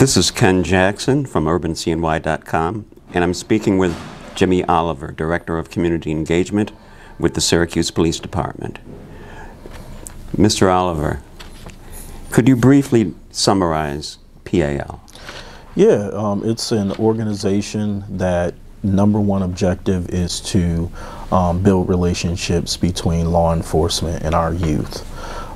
This is Ken Jackson from UrbanCNY.com, and I'm speaking with Jimmy Oliver, Director of Community Engagement with the Syracuse Police Department. Mr. Oliver, could you briefly summarize PAL? Yeah, it's an organization that #1 objective is to build relationships between law enforcement and our youth.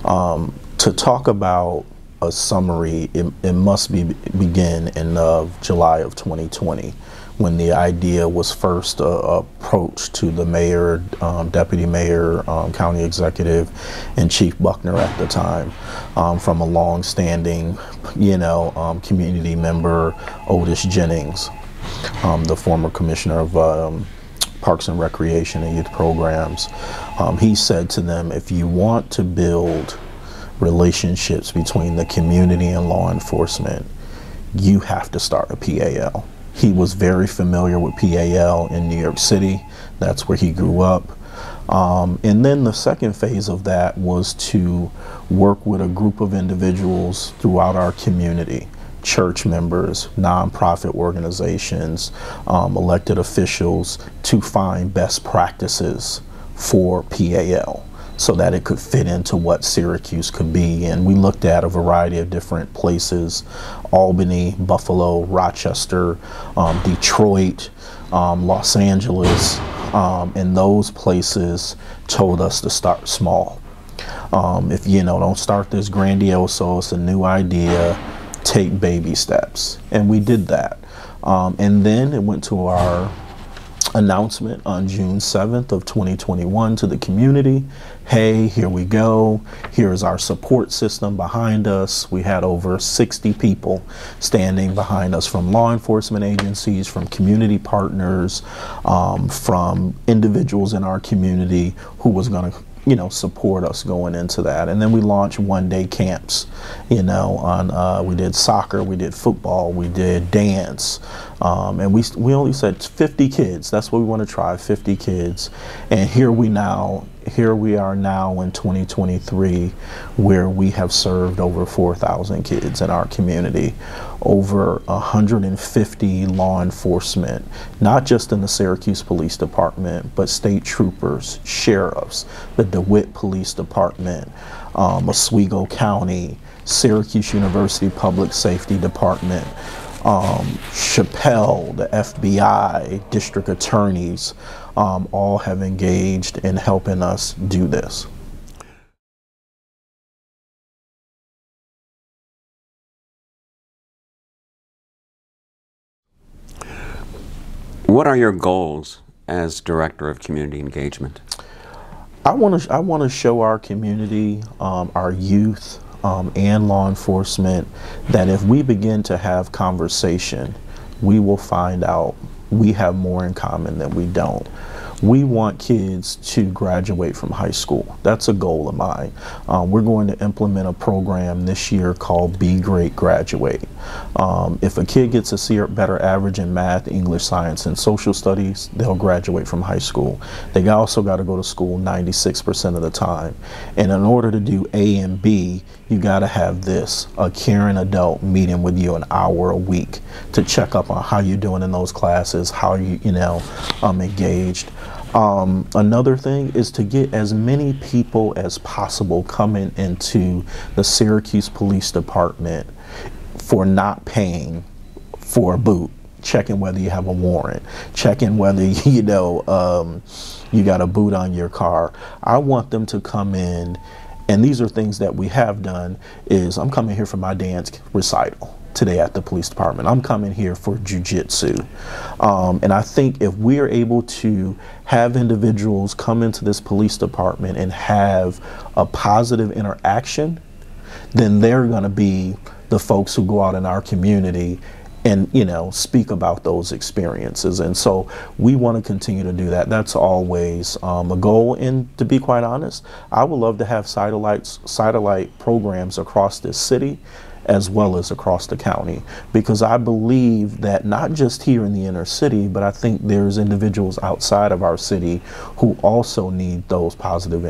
To talk about a summary, it must begin in July of 2020, when the idea was first approached to the mayor, deputy mayor, county executive, and Chief Buckner at the time, from a long-standing, community member, Otis Jennings, the former commissioner of Parks and Recreation and Youth Programs. He said to them, if you want to build relationships between the community and law enforcement, you have to start a PAL. He was very familiar with PAL in New York City. That's where he grew up. And then the second phase of that was to work with a group of individuals throughout our community, church members, nonprofit organizations, elected officials, to find best practices for PAL, so that it could fit into what Syracuse could be. And we looked at a variety of different places: Albany, Buffalo, Rochester, Detroit, Los Angeles, and those places told us to start small. If don't start this grandiose, it's a new idea, take baby steps. And we did that. And then it went to our announcement on June 7th of 2021 to the community. Hey, here we go. Here's our support system behind us. We had over 60 people standing behind us, from law enforcement agencies, from community partners, from individuals in our community who was going to support us going into that. And then we launched one-day camps, we did soccer, we did football, we did dance, and we only said 50 kids. That's what we want to try, 50 kids. And here we are now in 2023, where we have served over 4,000 kids in our community, over 150 law enforcement, not just in the Syracuse Police Department, but state troopers, sheriffs, the DeWitt Police Department, Oswego County, Syracuse University Public Safety Department, Chappelle, the FBI, district attorneys, all have engaged in helping us do this. What are your goals as Director of Community Engagement? I want to show our community, our youth, and law enforcement, that if we begin to have conversation, we will find out we have more in common than we don't. We want kids to graduate from high school. That's a goal of mine. We're going to implement a program this year called Be Great Graduate. If a kid gets a better average in math, English, science, and social studies, they'll graduate from high school. They also got to go to school 96% of the time. And in order to do A and B, you got to have this, a caring adult meeting with you an hour a week to check up on how you're doing in those classes, how you engaged. Another thing is to get as many people as possible coming into the Syracuse Police Department for not paying for a boot, checking whether you have a warrant, checking whether you got a boot on your car. I want them to come in, and these are things that we have done. Is I'm coming here for my dance recital today at the police department. I'm coming here for jiu-jitsu. And I think if we're able to have individuals come into this police department and have a positive interaction, then they're going to be the folks who go out in our community and speak about those experiences. And so we want to continue to do that. That's always a goal. And to be quite honest, I would love to have satellite programs across this city as well as across the county, because I believe that not just here in the inner city, but I think there's individuals outside of our city who also need those positive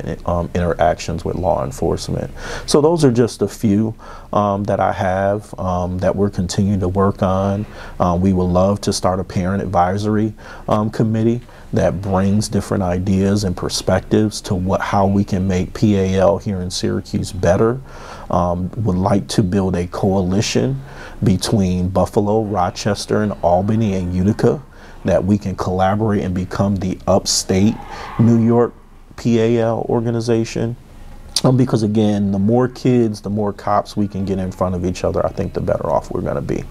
interactions with law enforcement. So those are just a few that I have that we're continuing to work on. We would love to start a parent advisory committee that brings different ideas and perspectives to how we can make PAL here in Syracuse better. Would like to build a coalition between Buffalo, Rochester, and Albany and Utica, that we can collaborate and become the upstate New York PAL organization. Because again, the more kids, the more cops we can get in front of each other, I think the better off we're going to be.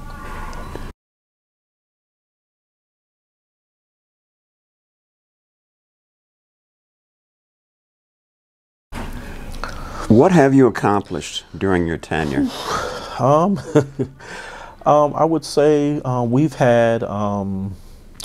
What have you accomplished during your tenure? I would say we've had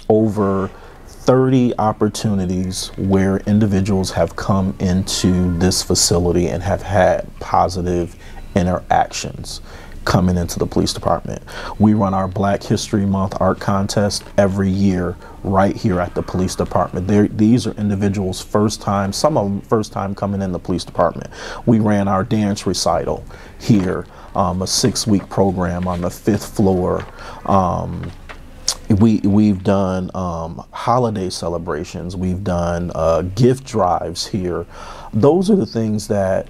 over 30 opportunities where individuals have come into this facility and have had positive interactions coming into the police department. We run our Black History Month art contest every year right here at the police department. These are individuals first time, some of them first time coming in the police department. We ran our dance recital here, a 6-week program on the 5th floor. We've done holiday celebrations. We've done gift drives here. Those are the things that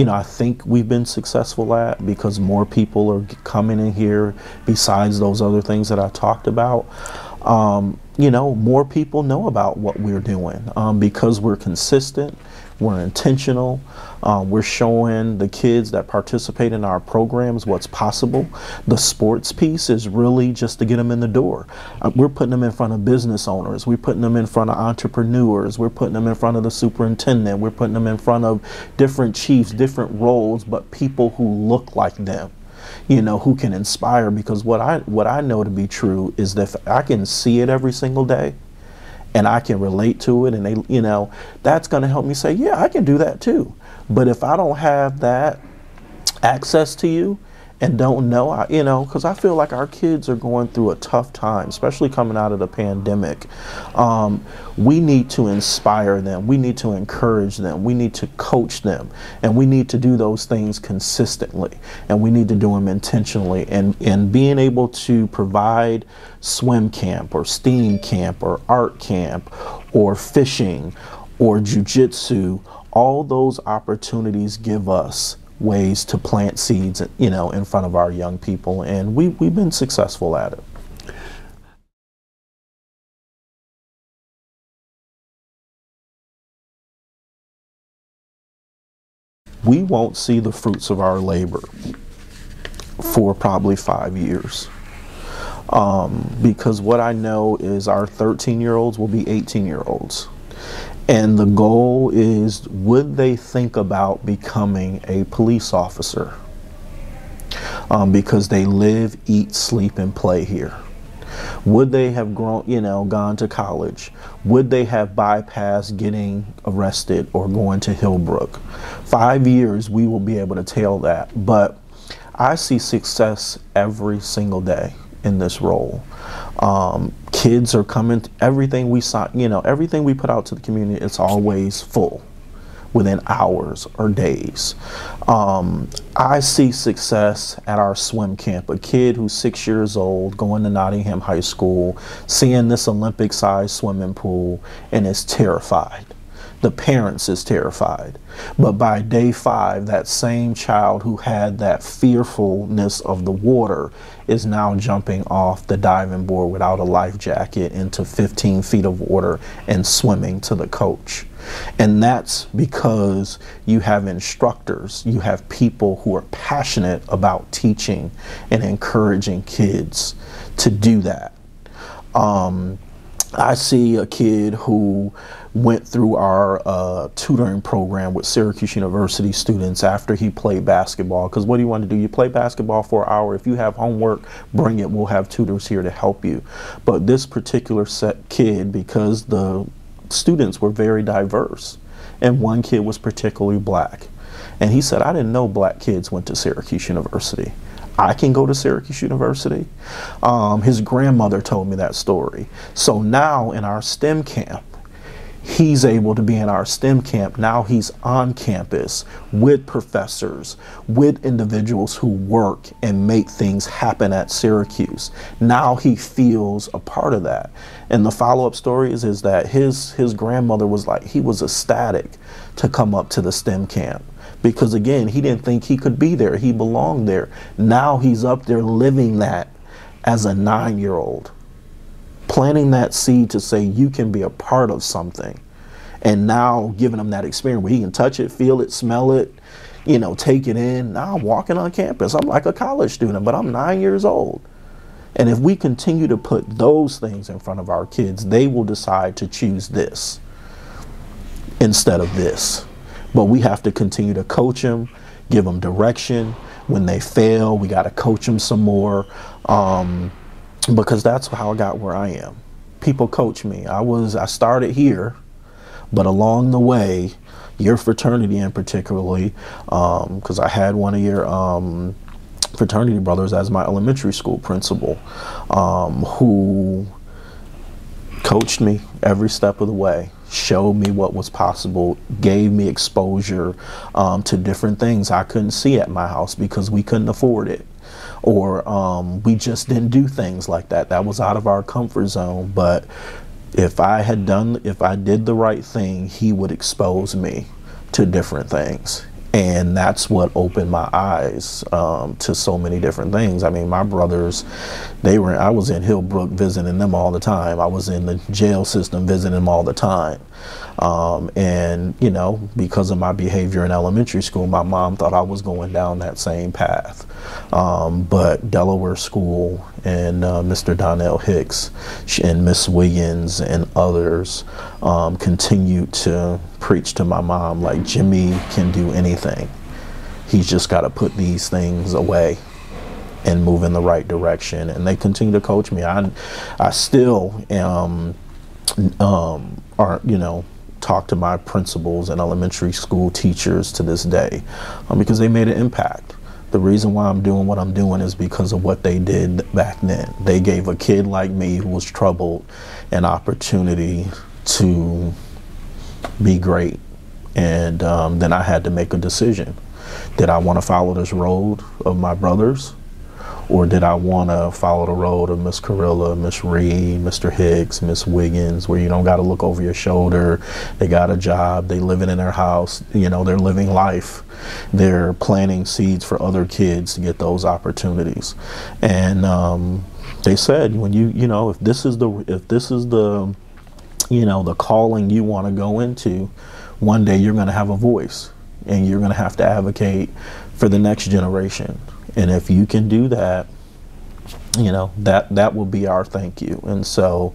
I think we've been successful at, because more people are coming in here besides those other things that I talked about. More people know about what we're doing because we're consistent, we're intentional, we're showing the kids that participate in our programs what's possible. The sports piece is really just to get them in the door. We're putting them in front of business owners, we're putting them in front of entrepreneurs, we're putting them in front of the superintendent, we're putting them in front of different chiefs, different roles, but people who look like them, who can inspire. Because what I know to be true is that if I can see it every single day and I can relate to it, and they, that's going to help me say, yeah, I can do that too. But if I don't have that access to you and don't know, because I feel like our kids are going through a tough time, especially coming out of the pandemic. We need to inspire them. We need to encourage them. We need to coach them. And we need to do those things consistently. And we need to do them intentionally. And being able to provide swim camp or STEAM camp or art camp or fishing or jujitsu, all those opportunities give us ways to plant seeds, in front of our young people, and we've been successful at it. We won't see the fruits of our labor for probably 5 years. Because what I know is our 13-year-olds will be 18-year-olds. And the goal is, would they think about becoming a police officer? Because they live, eat, sleep, and play here. Would they have gone to college? Would they have bypassed getting arrested or going to Hillbrook? 5 years, we will be able to tell that. But I see success every single day in this role. Kids are coming, everything we saw, everything we put out to the community, it's always full within hours or days. I see success at our swim camp. A kid who's 6 years old going to Nottingham High School, seeing this Olympic-sized swimming pool, and is terrified. The parents is terrified. But by day 5, that same child who had that fearfulness of the water is now jumping off the diving board without a life jacket into 15 feet of water and swimming to the coach. And that's because you have instructors, you have people who are passionate about teaching and encouraging kids to do that. I see a kid who went through our tutoring program with Syracuse University students after he played basketball. Because what do you want to do? You play basketball for an hour. If you have homework, bring it. We'll have tutors here to help you. But this particular kid, because the students were very diverse, and one kid was particularly black, And he said, I didn't know black kids went to Syracuse University. I can go to Syracuse University. His grandmother told me that story. So now in our STEM camp, he's able to be in our STEM camp. Now he's on campus with professors, with individuals who work and make things happen at Syracuse. Now he feels a part of that. And the follow-up story is that his grandmother was like, he was ecstatic to come up to the STEM camp. Because again, he didn't think he could be there. He belonged there. Now he's up there living that as a 9-year-old. Planting that seed to say you can be a part of something, and now giving him that experience where he can touch it, feel it, smell it, you know, take it in. Now I'm walking on campus. I'm like a college student, but I'm 9 years old. And if we continue to put those things in front of our kids, they will decide to choose this instead of this. But we have to continue to coach them, give them direction. When they fail, we got to coach them some more. Because that's how I got where I am. People coach me. I started here, but along the way, your fraternity in particularly, because I had one of your fraternity brothers as my elementary school principal, who coached me every step of the way, showed me what was possible, gave me exposure to different things I couldn't see at my house because we couldn't afford it. Or we just didn't do things like that. That was out of our comfort zone. But if I did the right thing, he would expose me to different things. And that's what opened my eyes to so many different things. I mean, my brothers, I was in Hillbrook visiting them all the time. I was in the jail system visiting them all the time. And, you know, because of my behavior in elementary school, my mom thought I was going down that same path. But Delaware School and Mr. Donnell Hicks and Miss Wiggins and others continued to preach to my mom, like, Jimmy can do anything. He's just got to put these things away and move in the right direction. And they continue to coach me. I still talk to my principals and elementary school teachers to this day because they made an impact. The reason why I'm doing what I'm doing is because of what they did back then. They gave a kid like me who was troubled an opportunity to be great. And then I had to make a decision. Did I want to follow this road of my brothers? Or did I want to follow the road of Miss Carilla, Miss Reed, Mr. Hicks, Miss Wiggins, where you don't got to look over your shoulder? They got a job, they living in their house, you know, they're living life. They're planting seeds for other kids to get those opportunities. And they said, when if this is the the calling you want to go into, one day you're going to have a voice and you're going to have to advocate for the next generation. And if you can do that, that will be our thank you. And so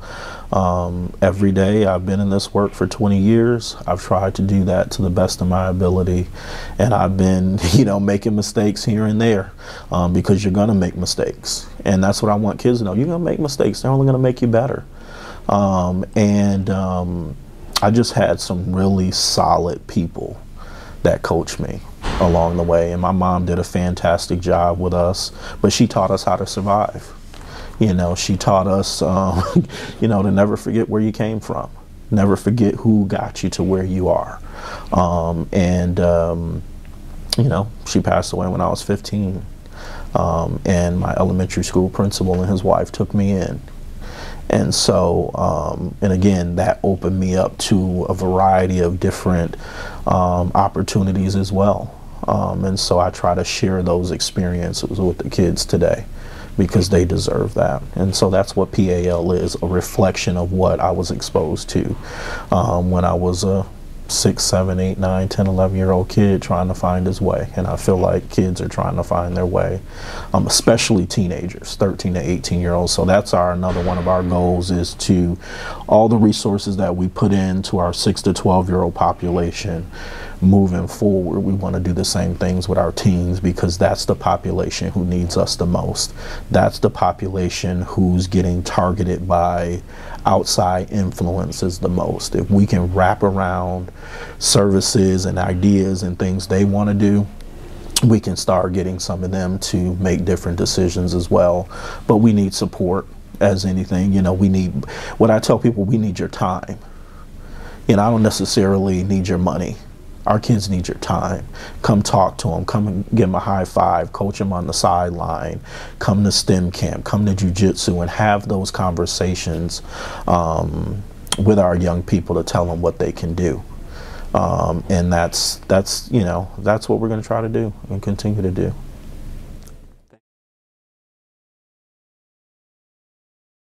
every day, I've been in this work for 20 years. I've tried to do that to the best of my ability. And I've been, making mistakes here and there because you're going to make mistakes. And that's what I want kids to know. You're going to make mistakes. They're only going to make you better. I just had some really solid people that coached me along the way, and my mom did a fantastic job with us, but she taught us how to survive. She taught us to never forget where you came from, never forget who got you to where you are. She passed away when I was 15, and my elementary school principal and his wife took me in. And so, and again, that opened me up to a variety of different opportunities as well. And so I try to share those experiences with the kids today because they deserve that. And so that's what PAL is, a reflection of what I was exposed to when I was a 6, 7, 8, 9, 10, 11-year-old kid trying to find his way. And I feel like kids are trying to find their way, especially teenagers, 13 to 18-year-olds. So that's another one of our goals, is to all the resources that we put into our 6 to 12-year-old population, moving forward, we want to do the same things with our teens, because that's the population who needs us the most. That's the population who's getting targeted by outside influences the most. If we can wrap around services and ideas and things they want to do, we can start getting some of them to make different decisions as well. But we need support, as anything. You know, we need, what I tell people, we need your time. You know, I don't necessarily need your money. Our kids need your time. Come talk to them. Come and give them a high five. Coach them on the sideline. Come to STEM camp. Come to jiu-jitsu and have those conversations with our young people to tell them what they can do. And that's you know, that's what we're going to try to do and continue to do.